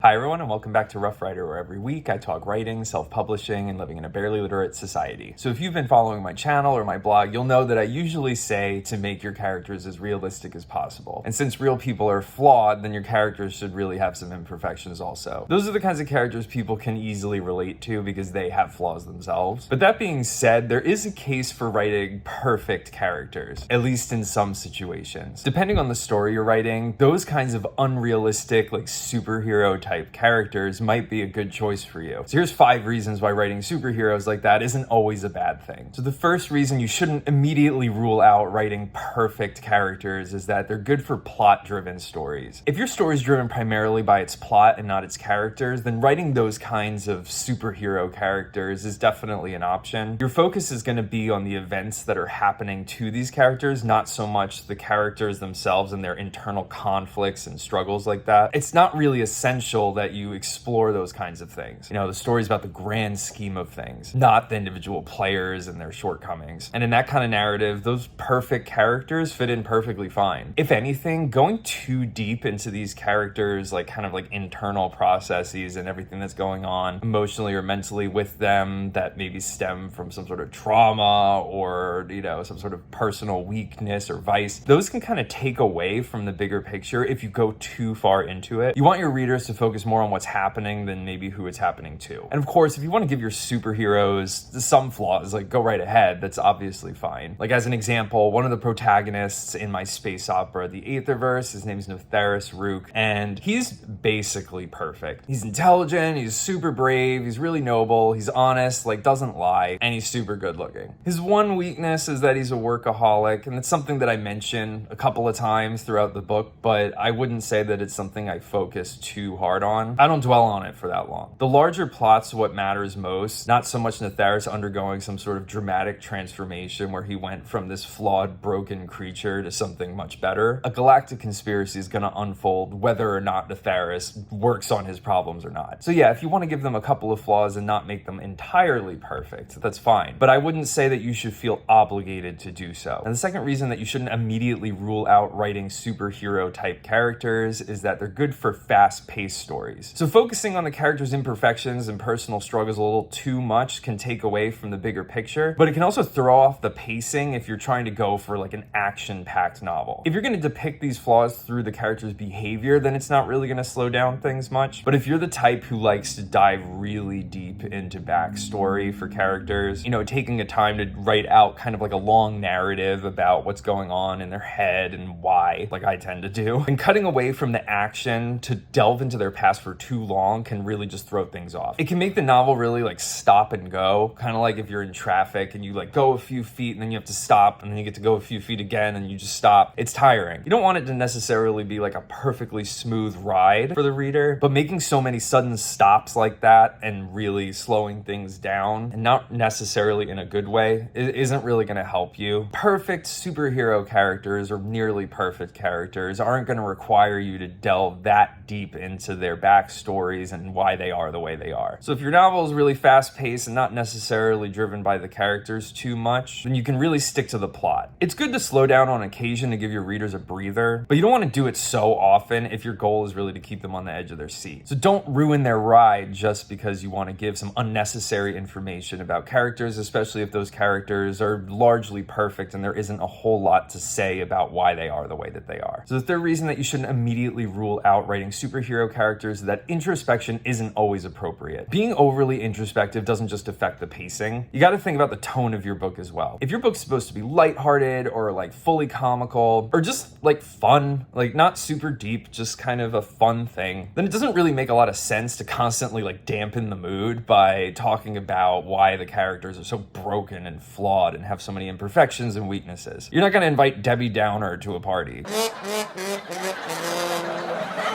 Hi everyone, and welcome back to Rough Rider, where every week I talk writing, self-publishing, and living in a barely literate society. So if you've been following my channel or my blog, you'll know that I usually say to make your characters as realistic as possible. And since real people are flawed, then your characters should really have some imperfections also. Those are the kinds of characters people can easily relate to because they have flaws themselves. But that being said, there is a case for writing perfect characters, at least in some situations. Depending on the story you're writing, those kinds of unrealistic, like superhero type characters might be a good choice for you. So here's 5 reasons why writing superheroes like that isn't always a bad thing. So the first reason you shouldn't immediately rule out writing perfect characters is that they're good for plot-driven stories. If your story is driven primarily by its plot and not its characters, then writing those kinds of superhero characters is definitely an option. Your focus is going to be on the events that are happening to these characters, not so much the characters themselves and their internal conflicts and struggles like that. It's not really essential that you explore those kinds of things. You know, the story's about the grand scheme of things, not the individual players and their shortcomings. And in that kind of narrative, those perfect characters fit in perfectly fine. If anything, going too deep into these characters, like kind of like internal processes and everything that's going on emotionally or mentally with them that maybe stem from some sort of trauma or, you know, some sort of personal weakness or vice, those can kind of take away from the bigger picture if you go too far into it. You want your readers to focus more on what's happening than maybe who it's happening to. And of course, if you want to give your superheroes some flaws, like go right ahead, that's obviously fine. Like as an example, one of the protagonists in my space opera, The Aetherverse, his name's Notharis Rook, and he's basically perfect. He's intelligent, he's super brave, he's really noble, he's honest, like doesn't lie, and he's super good looking. His one weakness is that he's a workaholic, and it's something that I mention a couple of times throughout the book, but I wouldn't say that it's something I focus too hard on. I don't dwell on it for that long. The larger plot's what matters most, not so much Notharis undergoing some sort of dramatic transformation where he went from this flawed, broken creature to something much better. A galactic conspiracy is going to unfold whether or not Notharis works on his problems or not. So yeah, if you want to give them a couple of flaws and not make them entirely perfect, that's fine. But I wouldn't say that you should feel obligated to do so. And the second reason that you shouldn't immediately rule out writing superhero type characters is that they're good for fast-paced stories. So focusing on the character's imperfections and personal struggles a little too much can take away from the bigger picture, but it can also throw off the pacing if you're trying to go for like an action-packed novel. If you're going to depict these flaws through the character's behavior, then it's not really going to slow down things much. But if you're the type who likes to dive really deep into backstory for characters, you know, taking a time to write out kind of like a long narrative about what's going on in their head and why, like I tend to do, and cutting away from the action to delve into their past for too long can really just throw things off. It can make the novel really like stop and go, kind of like if you're in traffic and you like go a few feet and then you have to stop and then you get to go a few feet again and you just stop. It's tiring. You don't want it to necessarily be like a perfectly smooth ride for the reader, but making so many sudden stops like that and really slowing things down, and not necessarily in a good way, isn't really going to help you. Perfect superhero characters or nearly perfect characters aren't going to require you to delve that deep into their backstories and why they are the way they are. So if your novel is really fast-paced and not necessarily driven by the characters too much, then you can really stick to the plot. It's good to slow down on occasion to give your readers a breather, but you don't want to do it so often if your goal is really to keep them on the edge of their seat. So don't ruin their ride just because you want to give some unnecessary information about characters, especially if those characters are largely perfect and there isn't a whole lot to say about why they are the way that they are. So the third reason that you shouldn't immediately rule out writing superhero characters is that introspection isn't always appropriate. Being overly introspective doesn't just affect the pacing. You got to think about the tone of your book as well. If your book's supposed to be lighthearted or like fully comical or just like fun, like not super deep, just kind of a fun thing, then it doesn't really make a lot of sense to constantly like dampen the mood by talking about why the characters are so broken and flawed and have so many imperfections and weaknesses. You're not going to invite Debbie Downer to a party.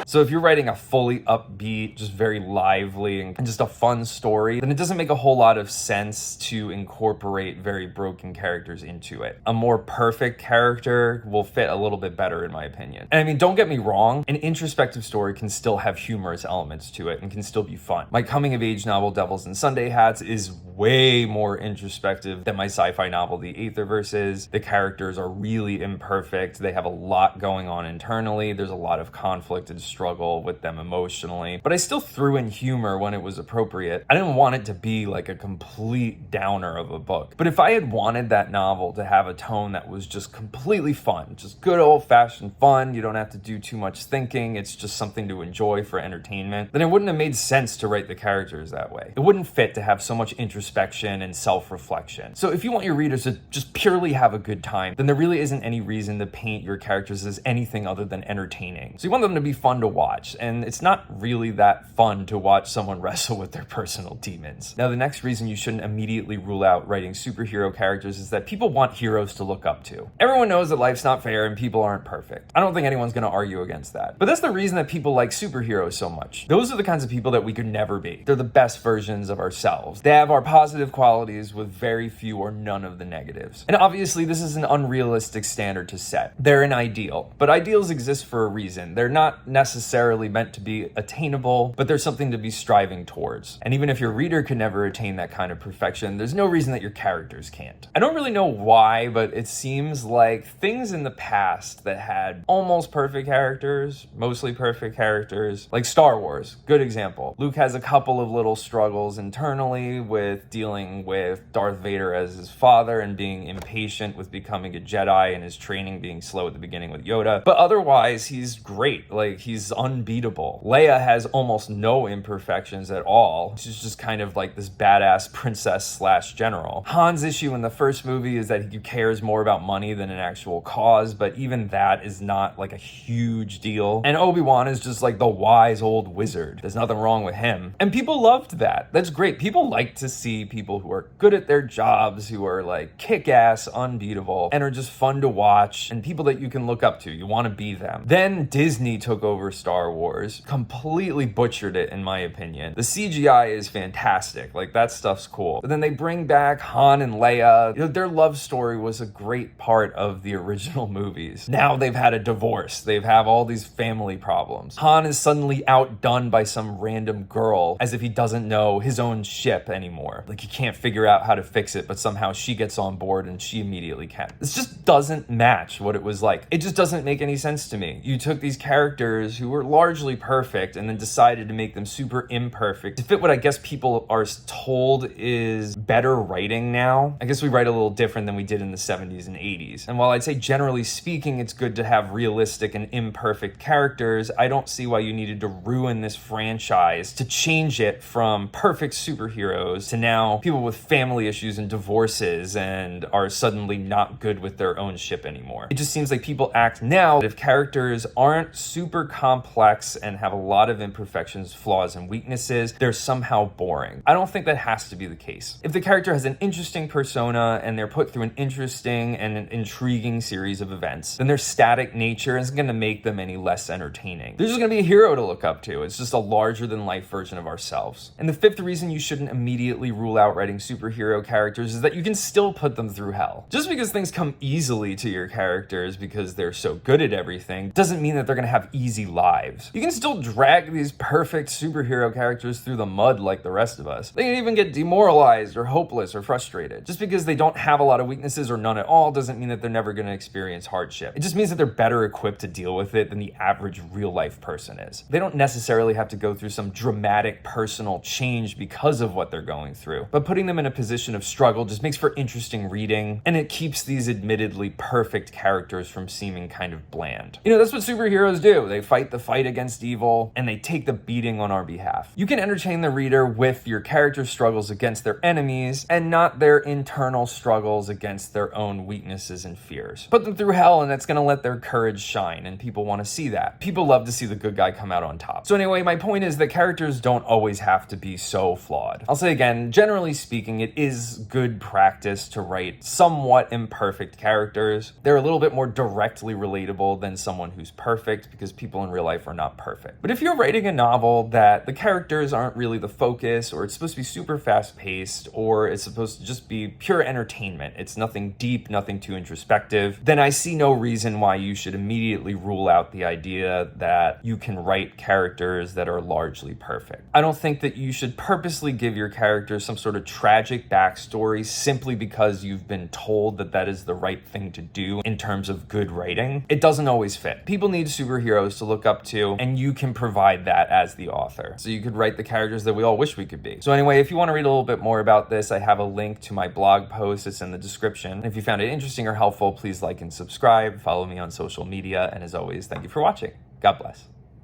So if you're writing a fully upbeat, just very lively and just a fun story, then it doesn't make a whole lot of sense to incorporate very broken characters into it. A more perfect character will fit a little bit better in my opinion. And I mean, don't get me wrong, an introspective story can still have humorous elements to it and can still be fun. My coming of age novel, Devils in Sunday Hats, is way more introspective than my sci-fi novel, The Aetherverse is. The characters are really imperfect. They have a lot going on internally. There's a lot of conflict and struggle struggle with them emotionally, but I still threw in humor when it was appropriate. I didn't want it to be like a complete downer of a book. But if I had wanted that novel to have a tone that was just completely fun, just good old-fashioned fun, you don't have to do too much thinking, it's just something to enjoy for entertainment, then it wouldn't have made sense to write the characters that way. It wouldn't fit to have so much introspection and self-reflection. So if you want your readers to just purely have a good time, then there really isn't any reason to paint your characters as anything other than entertaining. So you want them to be fun to watch, and it's not really that fun to watch someone wrestle with their personal demons. Now, the next reason you shouldn't immediately rule out writing superhero characters is that people want heroes to look up to. Everyone knows that life's not fair and people aren't perfect. I don't think anyone's going to argue against that. But that's the reason that people like superheroes so much. Those are the kinds of people that we could never be. They're the best versions of ourselves. They have our positive qualities with very few or none of the negatives. And obviously, this is an unrealistic standard to set. They're an ideal, but ideals exist for a reason. They're not necessarily meant to be attainable, but they're something to be striving towards. And even if your reader could never attain that kind of perfection, there's no reason that your characters can't. I don't really know why, but it seems like things in the past that had almost perfect characters, mostly perfect characters, like Star Wars, good example. Luke has a couple of little struggles internally with dealing with Darth Vader as his father and being impatient with becoming a Jedi and his training being slow at the beginning with Yoda. But otherwise, he's great. Like, he's unbeatable. Leia has almost no imperfections at all. She's just kind of like this badass princess / general. Han's issue in the first movie is that he cares more about money than an actual cause, but even that is not like a huge deal. And Obi-Wan is just like the wise old wizard. There's nothing wrong with him. And people loved that. That's great. People like to see people who are good at their jobs, who are like kick-ass, unbeatable, and are just fun to watch, and people that you can look up to. You want to be them. Then Disney took over Star Wars, completely butchered it in my opinion. The CGI is fantastic. Like, that stuff's cool. But then they bring back Han and Leia. You know, their love story was a great part of the original movies. Now they've had a divorce. They've have all these family problems. Han is suddenly outdone by some random girl as if he doesn't know his own ship anymore. Like, he can't figure out how to fix it, but somehow she gets on board and she immediately can. This just doesn't match what it was like. It just doesn't make any sense to me. You took these characters who were largely perfect and then decided to make them super imperfect to fit what I guess people are told is better writing now. I guess we write a little different than we did in the 70s and 80s. And while I'd say generally speaking, it's good to have realistic and imperfect characters, I don't see why you needed to ruin this franchise to change it from perfect superheroes to now people with family issues and divorces and are suddenly not good with their own ship anymore. It just seems like people act now that if characters aren't super complex and have a lot of imperfections, flaws, and weaknesses, they're somehow boring. I don't think that has to be the case. If the character has an interesting persona and they're put through an interesting and an intriguing series of events, then their static nature isn't going to make them any less entertaining. They're just going to be a hero to look up to. It's just a larger-than-life version of ourselves. And the fifth reason you shouldn't immediately rule out writing superhero characters is that you can still put them through hell. Just because things come easily to your characters because they're so good at everything doesn't mean that they're going to have easy lives. You can still drag these perfect superhero characters through the mud like the rest of us. They can even get demoralized or hopeless or frustrated. Just because they don't have a lot of weaknesses or none at all doesn't mean that they're never going to experience hardship. It just means that they're better equipped to deal with it than the average real-life person is. They don't necessarily have to go through some dramatic personal change because of what they're going through, but putting them in a position of struggle just makes for interesting reading, and it keeps these admittedly perfect characters from seeming kind of bland. You know, that's what superheroes do. They fight the fight against evil, and they take the beating on our behalf. You can entertain the reader with your character's struggles against their enemies, and not their internal struggles against their own weaknesses and fears. Put them through hell, and that's going to let their courage shine, and people want to see that. People love to see the good guy come out on top. So anyway, my point is that characters don't always have to be so flawed. I'll say again, generally speaking, it is good practice to write somewhat imperfect characters. They're a little bit more directly relatable than someone who's perfect, because people in real life are not perfect. But if you're writing a novel that the characters aren't really the focus, or it's supposed to be super fast-paced, or it's supposed to just be pure entertainment, it's nothing deep, nothing too introspective, then I see no reason why you should immediately rule out the idea that you can write characters that are largely perfect. I don't think that you should purposely give your characters some sort of tragic backstory simply because you've been told that that is the right thing to do in terms of good writing. It doesn't always fit. People need superheroes to look look up to, and you can provide that as the author. So you could write the characters that we all wish we could be. So anyway, if you want to read a little bit more about this, I have a link to my blog post. It's in the description. If you found it interesting or helpful, please like and subscribe. Follow me on social media. And as always, thank you for watching. God bless.